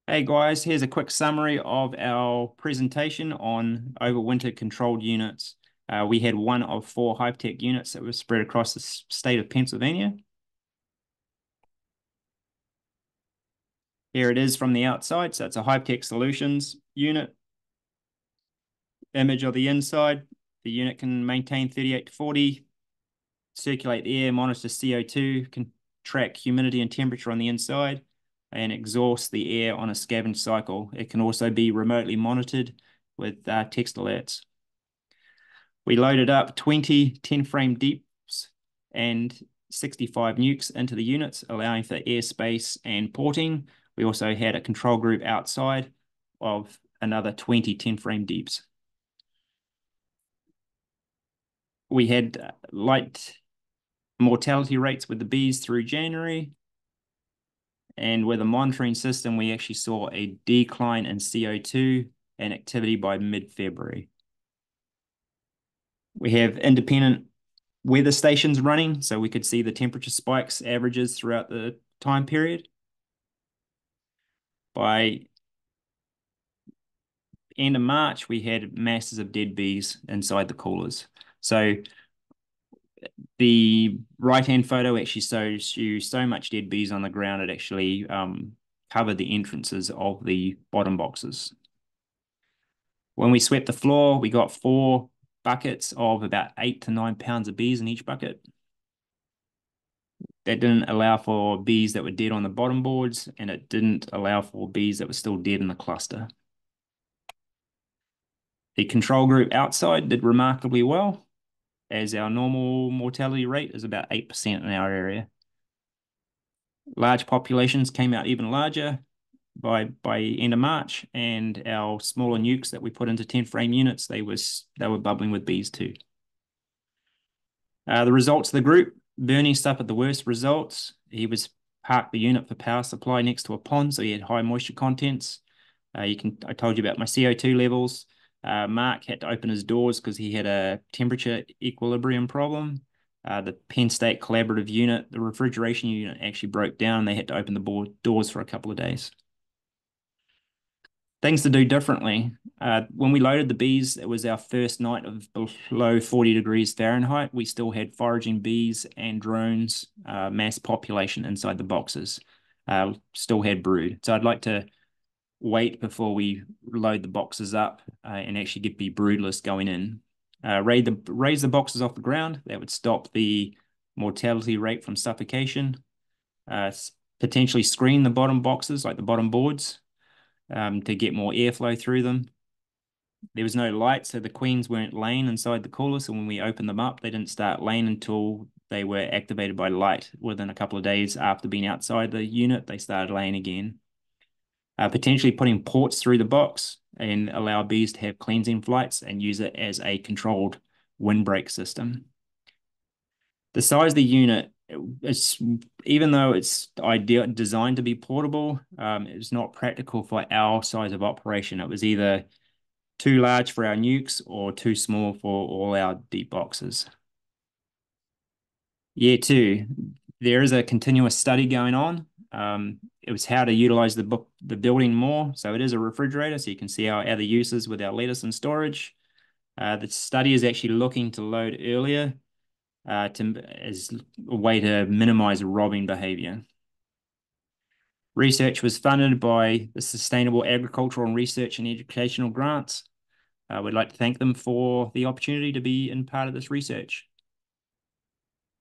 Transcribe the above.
Hey guys, here's a quick summary of our presentation on overwinter controlled units. We had one of four Hypertech units that were spread across the state of Pennsylvania. Here it is from the outside. So it's a Hypertech Solutions unit. Image of the inside. The unit can maintain 38 to 40, circulate the air, monitor CO2, can track humidity and temperature on the inside, and exhaust the air on a scavenge cycle. It can also be remotely monitored with text alerts. We loaded up 20 10-frame deeps and 65 nukes into the units, allowing for airspace and porting. We also had a control group outside of another 20 10-frame deeps. We had light mortality rates with the bees through January. And with a monitoring system, we actually saw a decline in CO2 and activity by mid-February. We have independent weather stations running, so we could see the temperature spikes averages throughout the time period. By end of March, we had masses of dead bees inside the coolers. So the right-hand photo actually shows you so much dead bees on the ground, it actually covered the entrances of the bottom boxes. When we swept the floor, we got 4 buckets of about 8 to 9 pounds of bees in each bucket. That didn't allow for bees that were dead on the bottom boards, and it didn't allow for bees that were still dead in the cluster. The control group outside did remarkably well, as our normal mortality rate is about 8% in our area. Large populations came out even larger by end of March, and our smaller nukes that we put into 10-frame units, they were bubbling with bees too. The results of the group, Bernie suffered the worst results. He was parked the unit for power supply next to a pond, so he had high moisture contents. I told you about my CO2 levels. Mark had to open his doors because he had a temperature equilibrium problem. The Penn State Collaborative unit, the refrigeration unit actually broke down. They had to open the doors for a couple of days. Things to do differently. When we loaded the bees, it was our first night of below 40 degrees Fahrenheit. We still had foraging bees and drones, mass population inside the boxes. Still had brood. So I'd like to wait before we load the boxes up and actually get the broodless going in. Raise the boxes off the ground. That would stop the mortality rate from suffocation. Potentially screen the bottom boxes, like the bottom boards, to get more airflow through them. There was no light, so the queens weren't laying inside the cooler. So when we opened them up, they didn't start laying until they were activated by light. Within a couple of days after being outside the unit, they started laying again. Potentially putting ports through the box and allow bees to have cleansing flights and use it as a controlled windbreak system. The size of the unit, even though it's designed to be portable, it's not practical for our size of operation. It was either too large for our nukes or too small for all our deep boxes. Year 2, there is a continuous study going on. It was how to utilize the building more. So it is a refrigerator, so you can see our other uses with our lettuce and storage. The study is actually looking to load earlier as a way to minimize robbing behavior. Research was funded by the Sustainable Agricultural and Research and Educational Grants. We'd like to thank them for the opportunity to be in part of this research.